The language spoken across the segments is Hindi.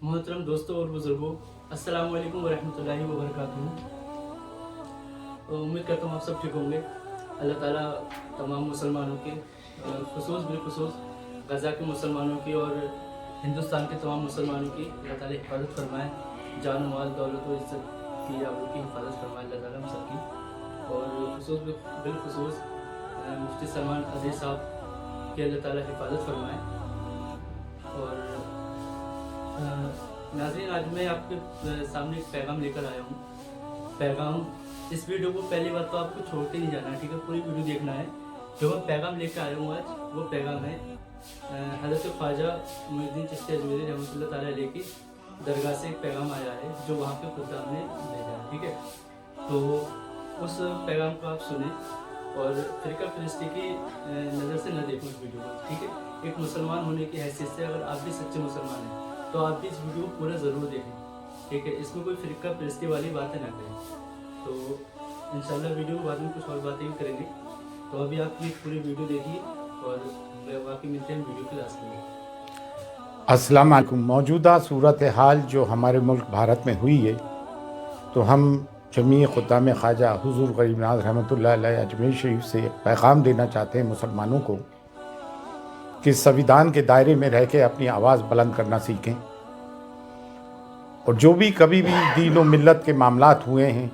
मोहतरम दोस्तों और बुज़ुर्गों, अस्सलाम वालेकुम वरहमतुल्लाहि वबरकातुहू। उम्मीद करता हूँ आप सब ठीक होंगे। अल्लाह ताला तमाम मुसलमानों के ख़ुसूस बिलख़ुसूस गज़ा के मुसलमानों की और हिंदुस्तान के तमाम मुसलमानों की अल्लाह ताला हिफाजत फरमाए। जान माल दौलत व इज़्ज़त की आबरू की हिफाजत फरमाए अल्लाह ताला हम सब की। और बिलख़ुसूस मुफ्ती सलमान अज़ीज़ साहब की अल्लाह ताला हिफाजत फरमाए। और नाज़रीन, आज मैं आपके सामने एक पैगाम लेकर आया हूँ। पैगाम, इस वीडियो को पहली बात तो आपको छोड़ के नहीं जाना है, ठीक है? पूरी वीडियो देखना है। जो मैं पैगाम लेकर आया हूँ आज, वो पैगाम है हज़रत ख्वाजा मुइनुद्दीन चिश्ती अजमेरी रहमतुल्लाह ताला अलैह की दरगाह से एक पैगाम आया है, जो वहाँ पे खुदा ने भेजा है, ठीक है? तो उस पैगाम को आप सुने और फ़िरका फ़िरिश्ती की नज़र से न देखो इस वीडियो को, ठीक है? एक मुसलमान होने की हैसियत से अगर आप भी सच्चे मुसलमान हैं तो आप भी इस वीडियो को पूरा ज़रूर देखें, ठीक है? इसमें कोई फ़िरका फ़िरिश्ती वाली बातें ना करें। तो इंशाल्लाह वीडियो के बाद में कुछ और बातें भी करेंगे। तो अभी आप ये पूरी वीडियो देखिए और बाकी मिलते हैं वीडियो के लास्ट में। अस्सलाम वालेकुम। मौजूदा सूरत हाल जो हमारे मुल्क भारत में हुई है, तो हम जमी ख़ुद्दाम ख्वाजा हुज़ूर गरीब नवाज़ रहमतुल्लाह अलैह अजमेर शरीफ से एक पैगाम देना चाहते हैं मुसलमानों को कि संविधान के दायरे में रह के अपनी आवाज़ बुलंद करना सीखें। और जो भी कभी भी दीन व मिल्लत के मामलात हुए हैं,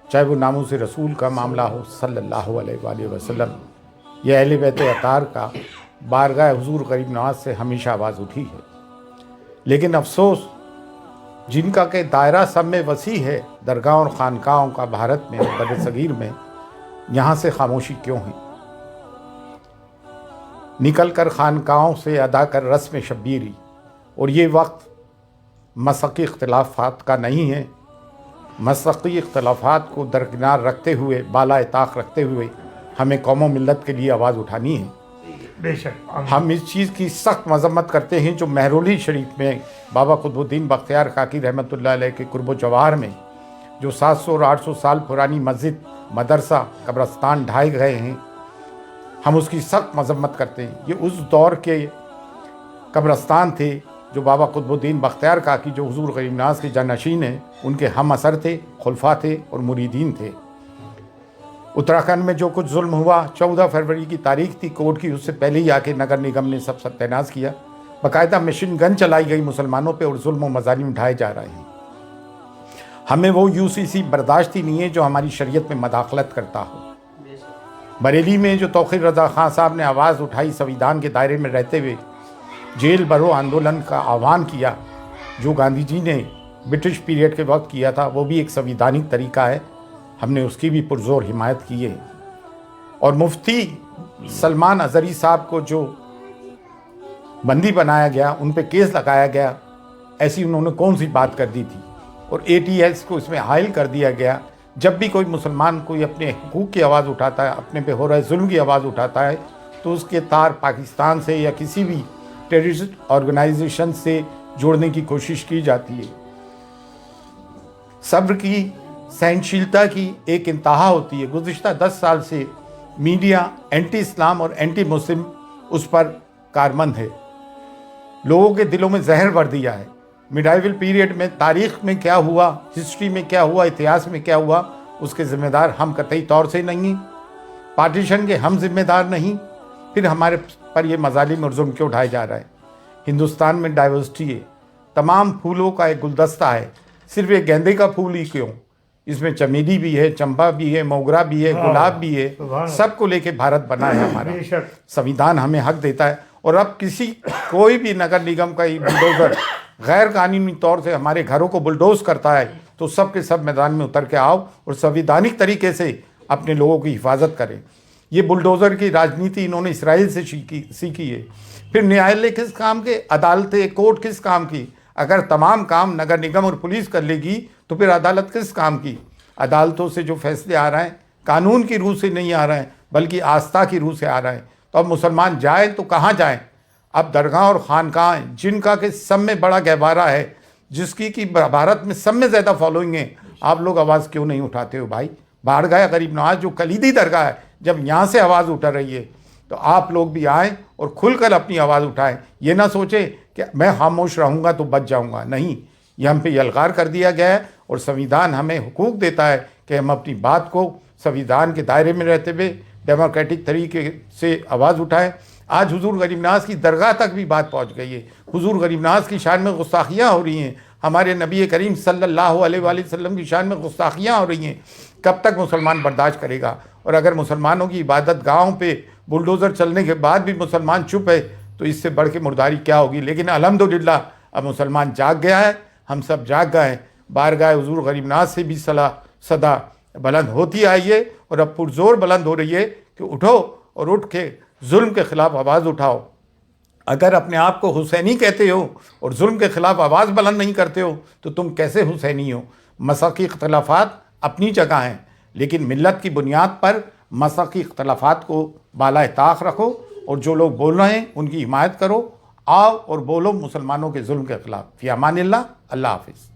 चाहे वो नामूस रसूल का मामला हो सल्लल्लाहु अलैहि वसल्लम या अहले बैत अतार का, बारगाह हुज़ूर गरीब नवाज़ से हमेशा आवाज़ उठी है। लेकिन अफसोस, जिनका के दायरा सब में वसी है, दरगाह और ख़ानकाहों का भारत में बरसगीर में, यहाँ से खामोशी क्यों है? निकल कर ख़ानकाहों से अदा कर रस्म शब्बीरी। और ये वक्त मसक़ी इख्तिलाफ़ात का नहीं है। मसक़ी इख्तिलाफ़ात को दरकिनार रखते हुए, बाला ताक़ रखते हुए हमें कौम मिल्लत के लिए आवाज़ उठानी है। बेशक हम इस चीज़ की सख्त मजम्मत करते हैं जो महरौली शरीफ में बाबा कुतुबुद्दीन बख्तियार काकी रहमतुल्लाह अलैह के कुर्ब जवाहर में जो 700 और 800 साल पुरानी मस्जिद, मदरसा, कब्रस्तान ढाए गए हैं, हम उसकी सख्त मजम्मत करते हैं। ये उस दौर के कब्रस्तान थे जो बाबा कुतुबुद्दीन बख्तियार काकी, जो हुज़ूर गरीब नवाज़ के जानशीन हैं, उनके हम असर थे, खुलफा थे और मुरीदीन थे। उत्तराखंड में जो कुछ जुल्म हुआ, 14 फरवरी की तारीख थी कोर्ट की, उससे पहले ही आके नगर निगम ने सब सत्यानाश किया। बाकायदा मशीन गन चलाई गई मुसलमानों पे और जुल्म व मज़ालिम उठाए जा रहे हैं। हमें वो यूसीसी बर्दाश्त ही नहीं है जो हमारी शरीयत में मदाखलत करता हो। बरेली में जो तौक़ीर रज़ा ख़ान साहब ने आवाज़ उठाई, संविधान के दायरे में रहते हुए जेल भरो आंदोलन का आह्वान किया, जो गांधी जी ने ब्रिटिश पीरियड के वक्त किया था, वो भी एक संविधानिक तरीका है। हमने उसकी भी पुरजोर हिमायत की है। और मुफ्ती सलमान अज़हरी साहब को जो बंदी बनाया गया, उन पे केस लगाया गया, ऐसी उन्होंने कौन सी बात कर दी थी? और ATS को इसमें हायल कर दिया गया। जब भी कोई मुसलमान कोई अपने हुकूक की आवाज़ उठाता है, अपने पे हो रहे जुल्म की आवाज़ उठाता है, तो उसके तार पाकिस्तान से या किसी भी टेररिस्ट ऑर्गेनाइजेशन से जोड़ने की कोशिश की जाती है। सब्र की, सहनशीलता की एक इंतहा होती है। गुज़िश्ता 10 साल से मीडिया एंटी इस्लाम और एंटी मुस्लिम उस पर कारमंद है। लोगों के दिलों में जहर भर दिया है। मिडाइवल पीरियड में तारीख़ में क्या हुआ, हिस्ट्री में क्या हुआ, इतिहास में क्या हुआ, उसके ज़िम्मेदार हम कतई तौर से नहीं हैं। पार्टीशन के हम ज़िम्मेदार नहीं। फिर हमारे पर ये मज़ालिम और जुल्म क्यों उठाए जा रहा है? हिंदुस्तान में डाइवर्सिटी है, तमाम फूलों का एक गुलदस्ता है। सिर्फ एक गेंदे का फूल ही क्यों? इसमें चमेली भी है, चंपा भी है, मोगरा भी है, गुलाब भी है। सबको लेके भारत बना है हमारा। संविधान हमें हक देता है। और अब कोई भी नगर निगम का बुलडोज़र गैर कानूनी तौर से हमारे घरों को बुलडोज करता है, तो सब के सब मैदान में उतर के आओ और संविधानिक तरीके से अपने लोगों की हिफाजत करें। ये बुलडोज़र की राजनीति इन्होंने इसराइल से सीखी है। फिर न्यायालय किस काम के, अदालतें, कोर्ट किस काम की? अगर तमाम काम नगर निगम और पुलिस कर लेगी तो फिर अदालत किस काम की? अदालतों से जो फैसले आ रहे हैं कानून की रूह से नहीं आ रहे हैं, बल्कि आस्था की रूह से आ रहे हैं। तो अब मुसलमान जाएँ तो कहाँ जाएँ? अब दरगाह और ख़ानकाह, जिनका कि सब में बड़ा गहवारा है, जिसकी कि भारत में सब में ज़्यादा फॉलोइंग है, आप लोग आवाज़ क्यों नहीं उठाते हो भाई? बारगाह गरीब नवाज़ जो कलीदी दरगाह है, जब यहाँ से आवाज़ उठ रही है तो आप लोग भी आएँ और खुलकर अपनी आवाज़ उठाएं। ये ना सोचें कि मैं खामोश रहूँगा तो बच जाऊँगा, नहीं, ये हम पे यलगार कर दिया गया है और संविधान हमें हुकूक देता है कि हम अपनी बात को संविधान के दायरे में रहते हुए डेमोक्रेटिक तरीके से आवाज़ उठाएं। आज हुजूर गरीब नवाज़ की दरगाह तक भी बात पहुंच गई है। हुजूर गरीब नवाज़ की शान में गुस्ताखियाँ हो रही हैं, हमारे नबी करीम सल्लल्लाहु अलैहि वसल्लम की शान में गुस्ताखियाँ हो रही हैं। कब तक मुसलमान बर्दाश्त करेगा? और अगर मुसलमानों की इबादत गाहों पे बुलडोज़र चलने के बाद भी मुसलमान चुप है तो इससे बढ़ के मुर्दारी क्या होगी। लेकिन अल्हम्दुलिल्लाह अब मुसलमान जाग गया है, हम सब जाग गए हैं। बारगाह हुजूर गरीब नवाज़ से भी सदा बुलंद होती आई है और अब पुरजोर बुलंद हो रही है कि उठो और उठ के जुल्म के ख़िलाफ़ आवाज़ उठाओ। अगर अपने आप को हुसैनी कहते हो और जुल्म के ख़िलाफ़ आवाज़ बुलंद नहीं करते हो तो तुम कैसे हुसैनी हो? मसलकी इख्तलाफात अपनी जगह हैं, लेकिन मिल्लत की बुनियाद पर मसलकी इख्तलाफात को बाला ताक़ रखो और जो लोग बोल रहे हैं उनकी हिमायत करो। आओ और बोलो मुसलमानों के जुल्म के ख़िलाफ़। फ़ी अमानिल्लाह, अल्लाह हाफ़िज़।